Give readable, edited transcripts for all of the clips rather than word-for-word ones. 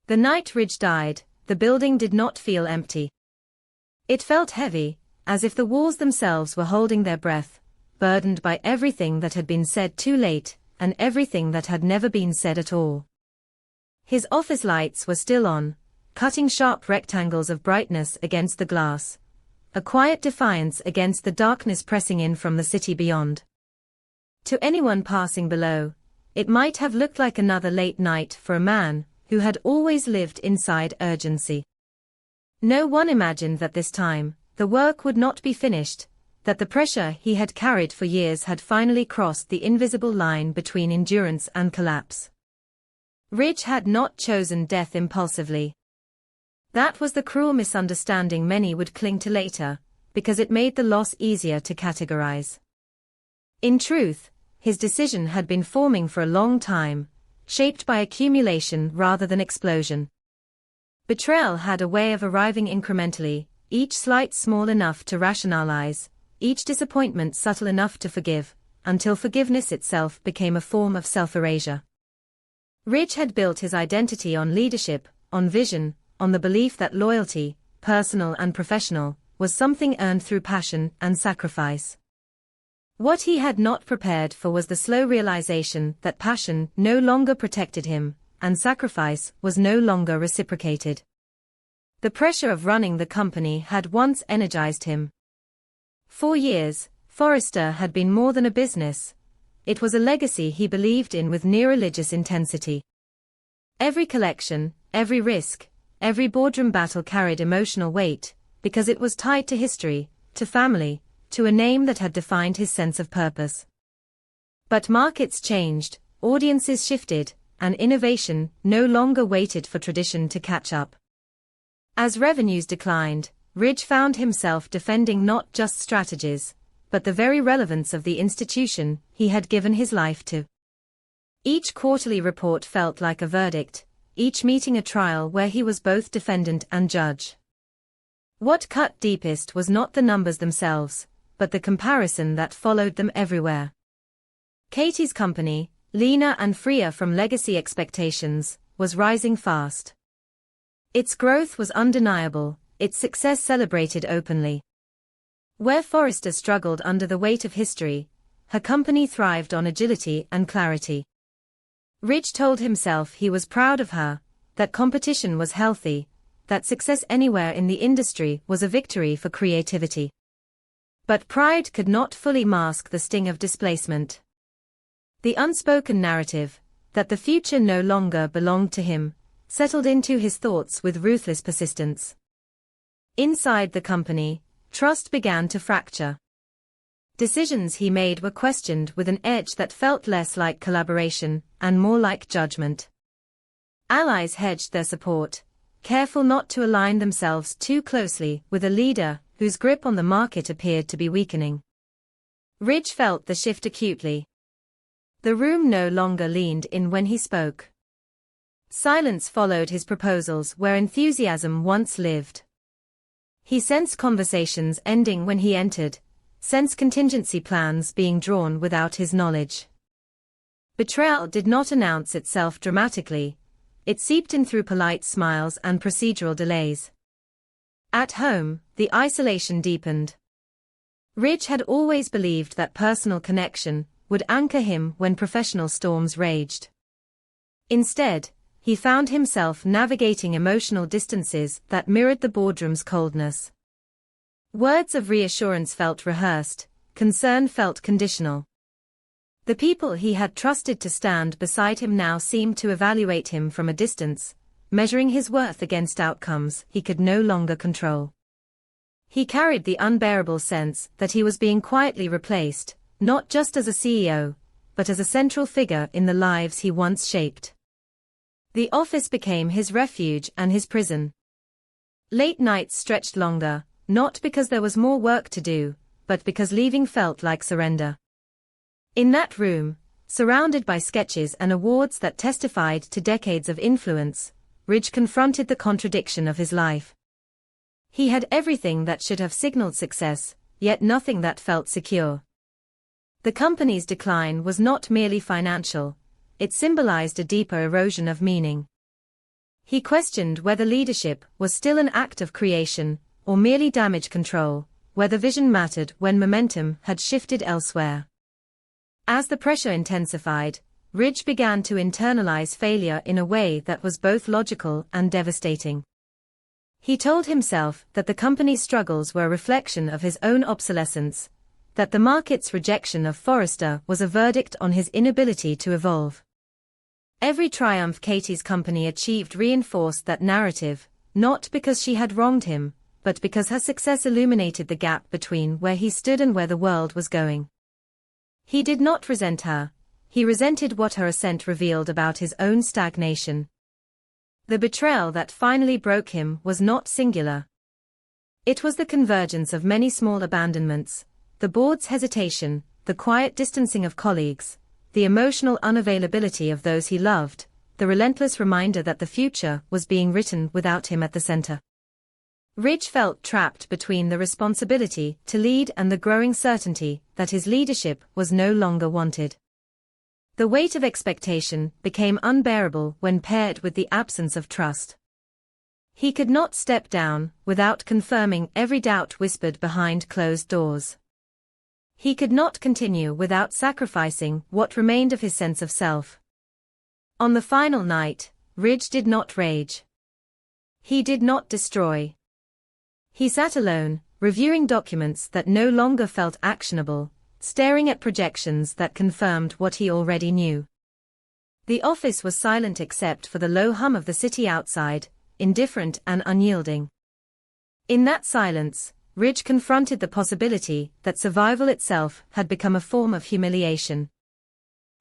The night Ridge died, the building did not feel empty. It felt heavy, as if the walls themselves were holding their breath, burdened by everything that had been said too late, and everything that had never been said at all. His office lights were still on, cutting sharp rectangles of brightness against the glass, a quiet defiance against the darkness pressing in from the city beyond. To anyone passing below, it might have looked like another late night for a man who had always lived inside urgency. No one imagined that this time, the work would not be finished, that the pressure he had carried for years had finally crossed the invisible line between endurance and collapse. Ridge had not chosen death impulsively. That was the cruel misunderstanding many would cling to later, because it made the loss easier to categorize. In truth, his decision had been forming for a long time, shaped by accumulation rather than explosion. Betrayal had a way of arriving incrementally, each slight small enough to rationalize, each disappointment subtle enough to forgive, until forgiveness itself became a form of self-erasure. Ridge had built his identity on leadership, on vision, on the belief that loyalty, personal and professional, was something earned through passion and sacrifice. What he had not prepared for was the slow realization that passion no longer protected him, and sacrifice was no longer reciprocated. The pressure of running the company had once energized him. For years, Forrester had been more than a business. It was a legacy he believed in with near-religious intensity. Every collection, every risk, every boardroom battle carried emotional weight, because it was tied to history, to family, to a name that had defined his sense of purpose. But markets changed, audiences shifted, and innovation no longer waited for tradition to catch up. As revenues declined, Ridge found himself defending not just strategies, but the very relevance of the institution he had given his life to. Each quarterly report felt like a verdict, each meeting a trial where he was both defendant and judge. What cut deepest was not the numbers themselves, but the comparison that followed them everywhere. Katie's company, leaner and freer from legacy expectations, was rising fast. Its growth was undeniable, its success celebrated openly. Where Forrester struggled under the weight of history, her company thrived on agility and clarity. Ridge told himself he was proud of her, that competition was healthy, that success anywhere in the industry was a victory for creativity. But pride could not fully mask the sting of displacement. The unspoken narrative, that the future no longer belonged to him, settled into his thoughts with ruthless persistence. Inside the company, trust began to fracture. Decisions he made were questioned with an edge that felt less like collaboration and more like judgment. Allies hedged their support, careful not to align themselves too closely with a leader whose grip on the market appeared to be weakening. Ridge felt the shift acutely. The room no longer leaned in when he spoke. Silence followed his proposals where enthusiasm once lived. He sensed conversations ending when he entered, sensed contingency plans being drawn without his knowledge. Betrayal did not announce itself dramatically, it seeped in through polite smiles and procedural delays. At home, the isolation deepened. Ridge had always believed that personal connection would anchor him when professional storms raged. Instead, he found himself navigating emotional distances that mirrored the boardroom's coldness. Words of reassurance felt rehearsed, concern felt conditional. The people he had trusted to stand beside him now seemed to evaluate him from a distance, measuring his worth against outcomes he could no longer control. He carried the unbearable sense that he was being quietly replaced, not just as a CEO, but as a central figure in the lives he once shaped. The office became his refuge and his prison. Late nights stretched longer, not because there was more work to do, but because leaving felt like surrender. In that room, surrounded by sketches and awards that testified to decades of influence, Ridge confronted the contradiction of his life. He had everything that should have signaled success, yet nothing that felt secure. The company's decline was not merely financial, it symbolized a deeper erosion of meaning. He questioned whether leadership was still an act of creation, or merely damage control, whether vision mattered when momentum had shifted elsewhere. As the pressure intensified, Ridge began to internalize failure in a way that was both logical and devastating. He told himself that the company's struggles were a reflection of his own obsolescence, that the market's rejection of Forrester was a verdict on his inability to evolve. Every triumph Katie's company achieved reinforced that narrative, not because she had wronged him, but because her success illuminated the gap between where he stood and where the world was going. He did not resent her, he resented what her ascent revealed about his own stagnation. The betrayal that finally broke him was not singular. It was the convergence of many small abandonments, the board's hesitation, the quiet distancing of colleagues, the emotional unavailability of those he loved, the relentless reminder that the future was being written without him at the center. Ridge felt trapped between the responsibility to lead and the growing certainty that his leadership was no longer wanted. The weight of expectation became unbearable when paired with the absence of trust. He could not step down without confirming every doubt whispered behind closed doors. He could not continue without sacrificing what remained of his sense of self. On the final night, Ridge did not rage. He did not destroy. He sat alone, reviewing documents that no longer felt actionable, staring at projections that confirmed what he already knew. The office was silent except for the low hum of the city outside, indifferent and unyielding. In that silence, Ridge confronted the possibility that survival itself had become a form of humiliation.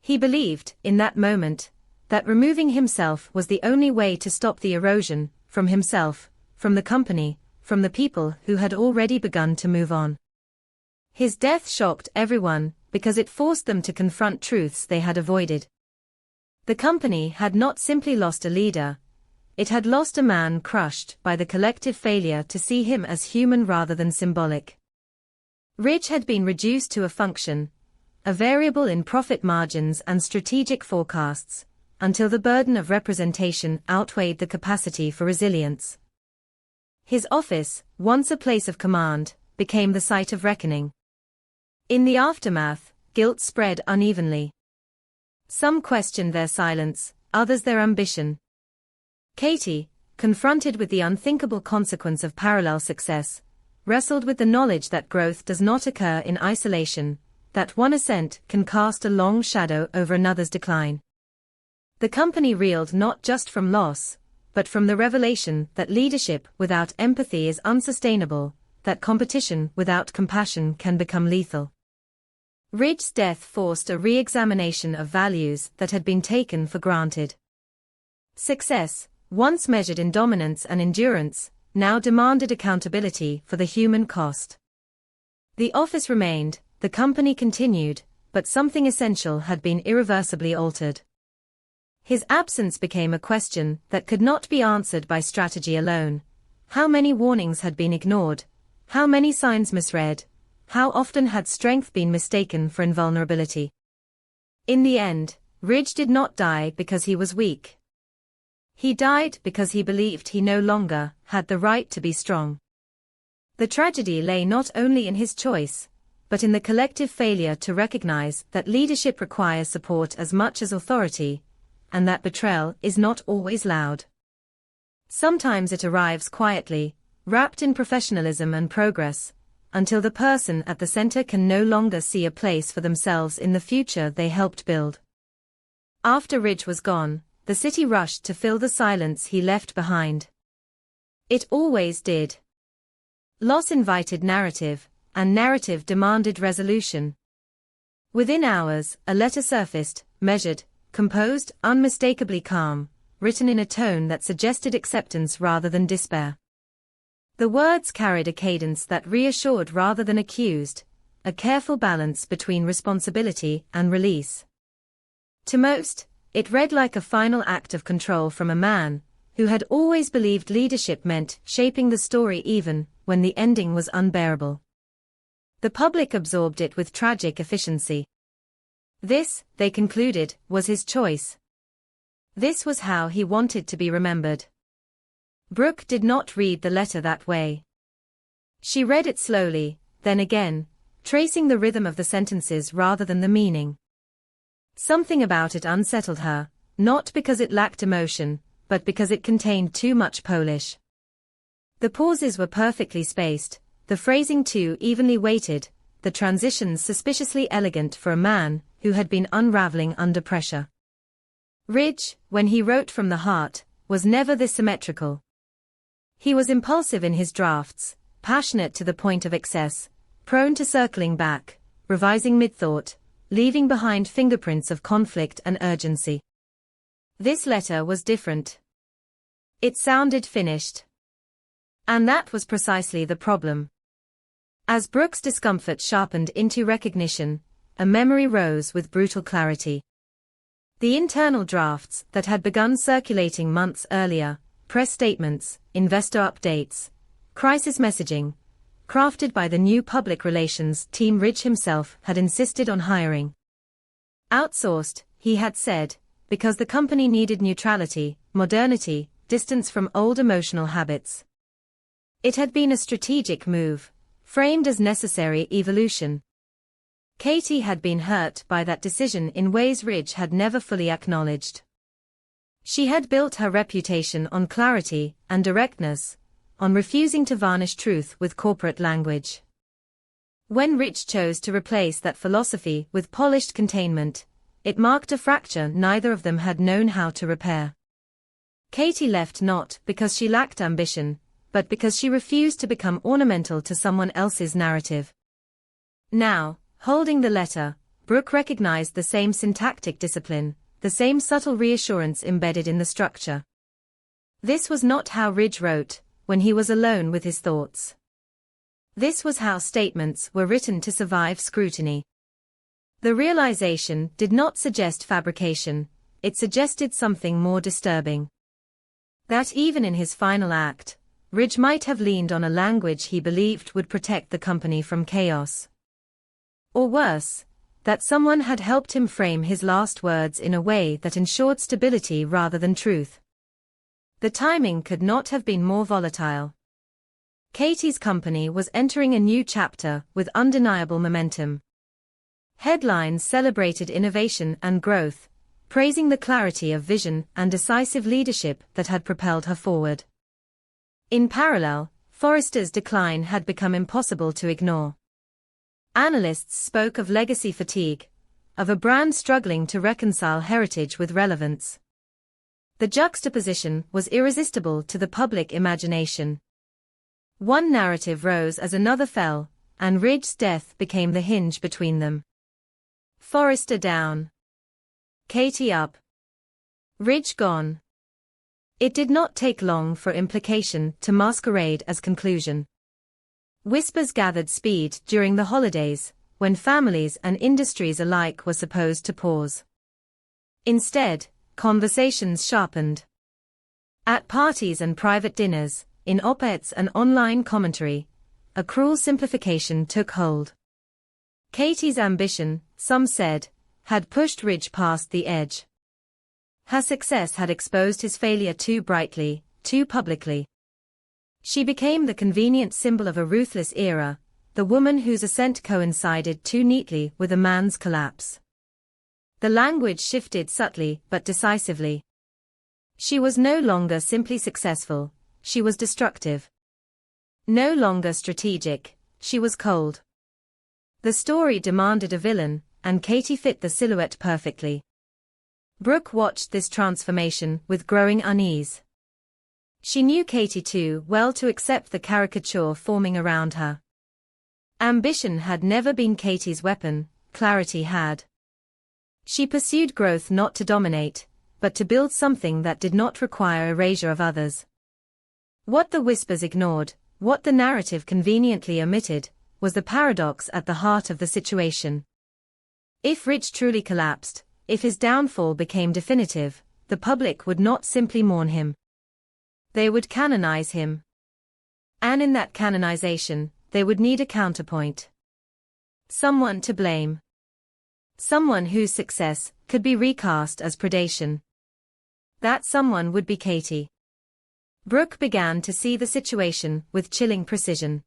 He believed, in that moment, that removing himself was the only way to stop the erosion, from himself, from the company, from the people who had already begun to move on. His death shocked everyone, because it forced them to confront truths they had avoided. The company had not simply lost a leader, it had lost a man crushed by the collective failure to see him as human rather than symbolic. Ridge had been reduced to a function, a variable in profit margins and strategic forecasts, until the burden of representation outweighed the capacity for resilience. His office, once a place of command, became the site of reckoning. In the aftermath, guilt spread unevenly. Some questioned their silence, others their ambition. Katie, confronted with the unthinkable consequence of parallel success, wrestled with the knowledge that growth does not occur in isolation, that one ascent can cast a long shadow over another's decline. The company reeled not just from loss, but from the revelation that leadership without empathy is unsustainable, that competition without compassion can become lethal. Ridge's death forced a re-examination of values that had been taken for granted. Success, once measured in dominance and endurance, now demanded accountability for the human cost. The office remained, the company continued, but something essential had been irreversibly altered. His absence became a question that could not be answered by strategy alone. How many warnings had been ignored? How many signs misread? How often had strength been mistaken for invulnerability? In the end, Ridge did not die because he was weak. He died because he believed he no longer had the right to be strong. The tragedy lay not only in his choice, but in the collective failure to recognize that leadership requires support as much as authority, and that betrayal is not always loud. Sometimes it arrives quietly, wrapped in professionalism and progress, until the person at the center can no longer see a place for themselves in the future they helped build. After Ridge was gone, the city rushed to fill the silence he left behind. It always did. Loss invited narrative, and narrative demanded resolution. Within hours, a letter surfaced, measured, composed, unmistakably calm, written in a tone that suggested acceptance rather than despair. The words carried a cadence that reassured rather than accused, a careful balance between responsibility and release. To most, it read like a final act of control from a man who had always believed leadership meant shaping the story even when the ending was unbearable. The public absorbed it with tragic efficiency. This, they concluded, was his choice. This was how he wanted to be remembered. Brooke did not read the letter that way. She read it slowly, then again, tracing the rhythm of the sentences rather than the meaning. Something about it unsettled her, not because it lacked emotion, but because it contained too much Polish. The pauses were perfectly spaced, the phrasing too evenly weighted, the transitions suspiciously elegant for a man who had been unraveling under pressure. Ridge, when he wrote from the heart, was never this symmetrical. He was impulsive in his drafts, passionate to the point of excess, prone to circling back, revising mid-thought, leaving behind fingerprints of conflict and urgency. This letter was different. It sounded finished. And that was precisely the problem. As Brooke's discomfort sharpened into recognition, a memory rose with brutal clarity. The internal drafts that had begun circulating months earlier, press statements, investor updates, crisis messaging, crafted by the new public relations team Ridge himself had insisted on hiring. Outsourced, he had said, because the company needed neutrality, modernity, distance from old emotional habits. It had been a strategic move, framed as necessary evolution. Katie had been hurt by that decision in ways Ridge had never fully acknowledged. She had built her reputation on clarity and directness, on refusing to varnish truth with corporate language. When Ridge chose to replace that philosophy with polished containment, it marked a fracture neither of them had known how to repair. Katie left not because she lacked ambition, but because she refused to become ornamental to someone else's narrative. Now, holding the letter, Brooke recognized the same syntactic discipline, the same subtle reassurance embedded in the structure. This was not how Ridge wrote, when he was alone with his thoughts. This was how statements were written to survive scrutiny. The realization did not suggest fabrication, it suggested something more disturbing. That even in his final act, Ridge might have leaned on a language he believed would protect the company from chaos. Or worse, that someone had helped him frame his last words in a way that ensured stability rather than truth. The timing could not have been more volatile. Katie's company was entering a new chapter with undeniable momentum. Headlines celebrated innovation and growth, praising the clarity of vision and decisive leadership that had propelled her forward. In parallel, Forrester's decline had become impossible to ignore. Analysts spoke of legacy fatigue, of a brand struggling to reconcile heritage with relevance. The juxtaposition was irresistible to the public imagination. One narrative rose as another fell, and Ridge's death became the hinge between them. Forrester down. Katie up. Ridge gone. It did not take long for implication to masquerade as conclusion. Whispers gathered speed during the holidays, when families and industries alike were supposed to pause. Instead, conversations sharpened. At parties and private dinners, in op-eds and online commentary, a cruel simplification took hold. Katie's ambition, some said, had pushed Ridge past the edge. Her success had exposed his failure too brightly, too publicly. She became the convenient symbol of a ruthless era, the woman whose ascent coincided too neatly with a man's collapse. The language shifted subtly but decisively. She was no longer simply successful, she was destructive. No longer strategic, she was cold. The story demanded a villain, and Katie fit the silhouette perfectly. Brooke watched this transformation with growing unease. She knew Katie too well to accept the caricature forming around her. Ambition had never been Katie's weapon, clarity had. She pursued growth not to dominate, but to build something that did not require erasure of others. What the whispers ignored, what the narrative conveniently omitted, was the paradox at the heart of the situation. If Ridge truly collapsed, if his downfall became definitive, the public would not simply mourn him. They would canonize him. And in that canonization, they would need a counterpoint. Someone to blame. Someone whose success could be recast as predation. That someone would be Katie. Brooke began to see the situation with chilling precision.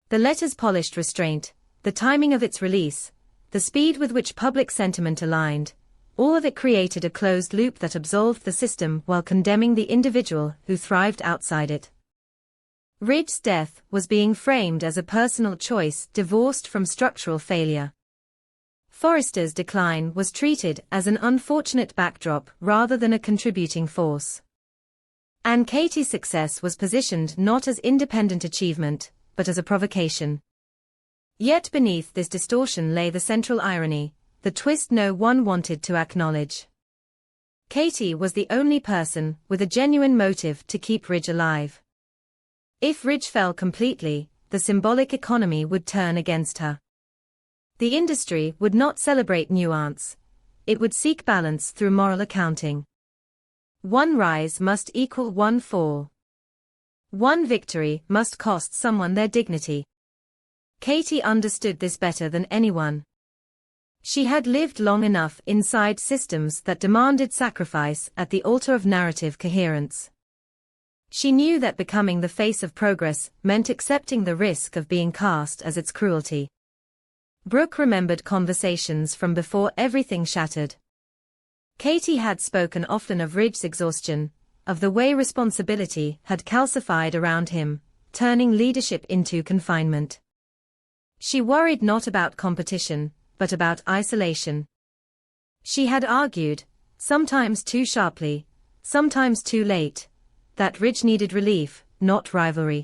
The letter's polished restraint, the timing of its release, the speed with which public sentiment aligned, all of it created a closed loop that absolved the system while condemning the individual who thrived outside it. Ridge's death was being framed as a personal choice divorced from structural failure. Forrester's decline was treated as an unfortunate backdrop rather than a contributing force. And Katie's success was positioned not as independent achievement, but as a provocation. Yet beneath this distortion lay the central irony, the twist no one wanted to acknowledge. Katie was the only person with a genuine motive to keep Ridge alive. If Ridge fell completely, the symbolic economy would turn against her. The industry would not celebrate nuance. It would seek balance through moral accounting. One rise must equal one fall. One victory must cost someone their dignity. Katie understood this better than anyone. She had lived long enough inside systems that demanded sacrifice at the altar of narrative coherence. She knew that becoming the face of progress meant accepting the risk of being cast as its cruelty. Brooke remembered conversations from before everything shattered. Katie had spoken often of Ridge's exhaustion, of the way responsibility had calcified around him, turning leadership into confinement. She worried not about competition, but about isolation. She had argued, sometimes too sharply, sometimes too late, that Ridge needed relief, not rivalry.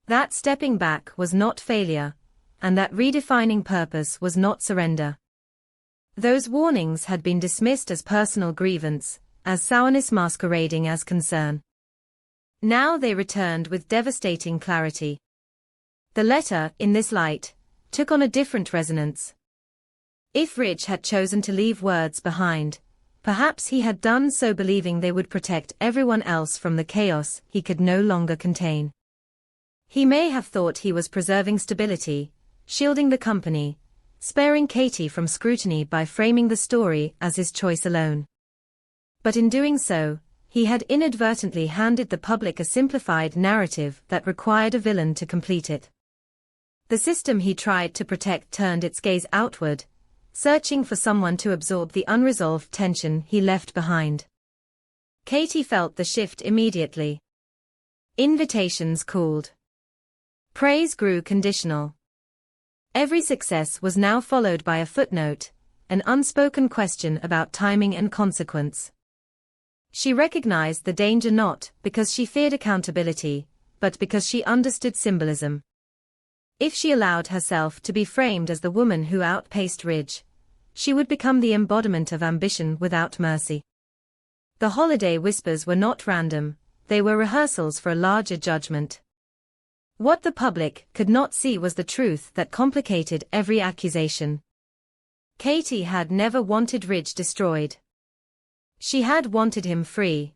That stepping back was not failure, and that redefining purpose was not surrender. Those warnings had been dismissed as personal grievance, as sourness masquerading as concern. Now they returned with devastating clarity. The letter, in this light, took on a different resonance. If Ridge had chosen to leave words behind, perhaps he had done so believing they would protect everyone else from the chaos he could no longer contain. He may have thought he was preserving stability, shielding the company, sparing Katie from scrutiny by framing the story as his choice alone. But in doing so, he had inadvertently handed the public a simplified narrative that required a villain to complete it. The system he tried to protect turned its gaze outward, searching for someone to absorb the unresolved tension he left behind. Katie felt the shift immediately. Invitations cooled. Praise grew conditional. Every success was now followed by a footnote, an unspoken question about timing and consequence. She recognized the danger not because she feared accountability, but because she understood symbolism. If she allowed herself to be framed as the woman who outpaced Ridge, she would become the embodiment of ambition without mercy. The holiday whispers were not random, they were rehearsals for a larger judgment. What the public could not see was the truth that complicated every accusation. Katie had never wanted Ridge destroyed. She had wanted him free.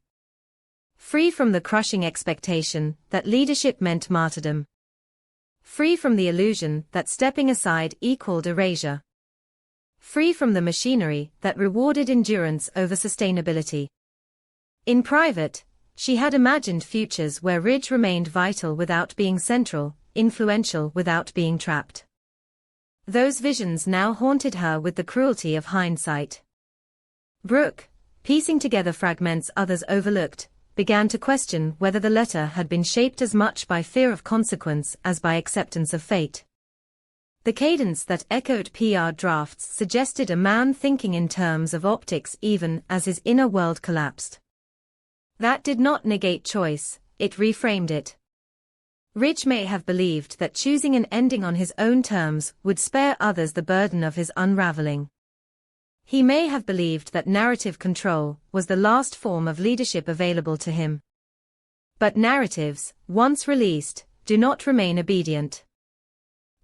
Free from the crushing expectation that leadership meant martyrdom. Free from the illusion that stepping aside equaled erasure. Free from the machinery that rewarded endurance over sustainability. In private, she had imagined futures where Ridge remained vital without being central, influential without being trapped. Those visions now haunted her with the cruelty of hindsight. Brooke, piecing together fragments others overlooked, began to question whether the letter had been shaped as much by fear of consequence as by acceptance of fate. The cadence that echoed PR drafts suggested a man thinking in terms of optics even as his inner world collapsed. That did not negate choice, it reframed it. Ridge may have believed that choosing an ending on his own terms would spare others the burden of his unraveling. He may have believed that narrative control was the last form of leadership available to him. But narratives, once released, do not remain obedient.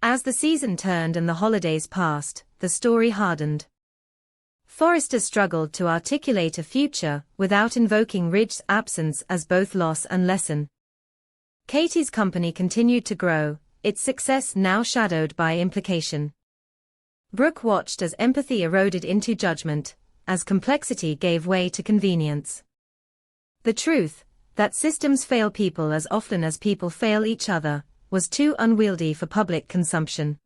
As the season turned and the holidays passed, the story hardened. Forrester struggled to articulate a future without invoking Ridge's absence as both loss and lesson. Katie's company continued to grow, its success now shadowed by implication. Brooke watched as empathy eroded into judgment, as complexity gave way to convenience. The truth, That systems fail people as often as people fail each other, was too unwieldy for public consumption.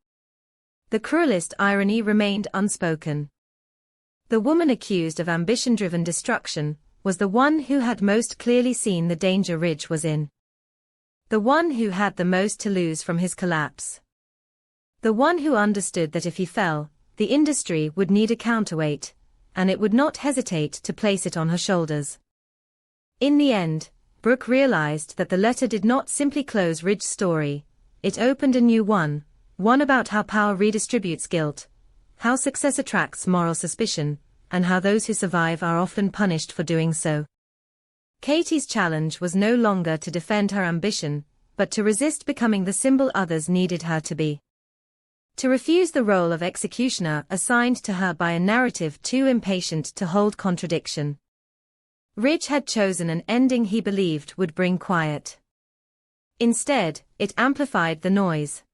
The cruelest irony remained unspoken. The woman accused of ambition-driven destruction was the one who had most clearly seen the danger Ridge was in. The one who had the most to lose from his collapse. The one who understood that if he fell, the industry would need a counterweight, and it would not hesitate to place it on her shoulders. In the end, Brooke realized that the letter did not simply close Ridge's story, it opened a new one about how power redistributes guilt, how success attracts moral suspicion, and how those who survive are often punished for doing so. Katie's challenge was no longer to defend her ambition, but to resist becoming the symbol others needed her to be. To refuse the role of executioner assigned to her by a narrative too impatient to hold contradiction. Ridge had chosen an ending he believed would bring quiet. Instead, it amplified the noise.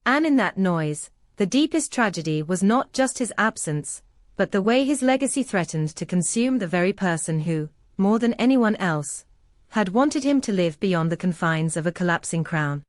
And in that noise, the deepest tragedy was not just his absence, but the way his legacy threatened to consume the very person who, more than anyone else, had wanted him to live beyond the confines of a collapsing crown.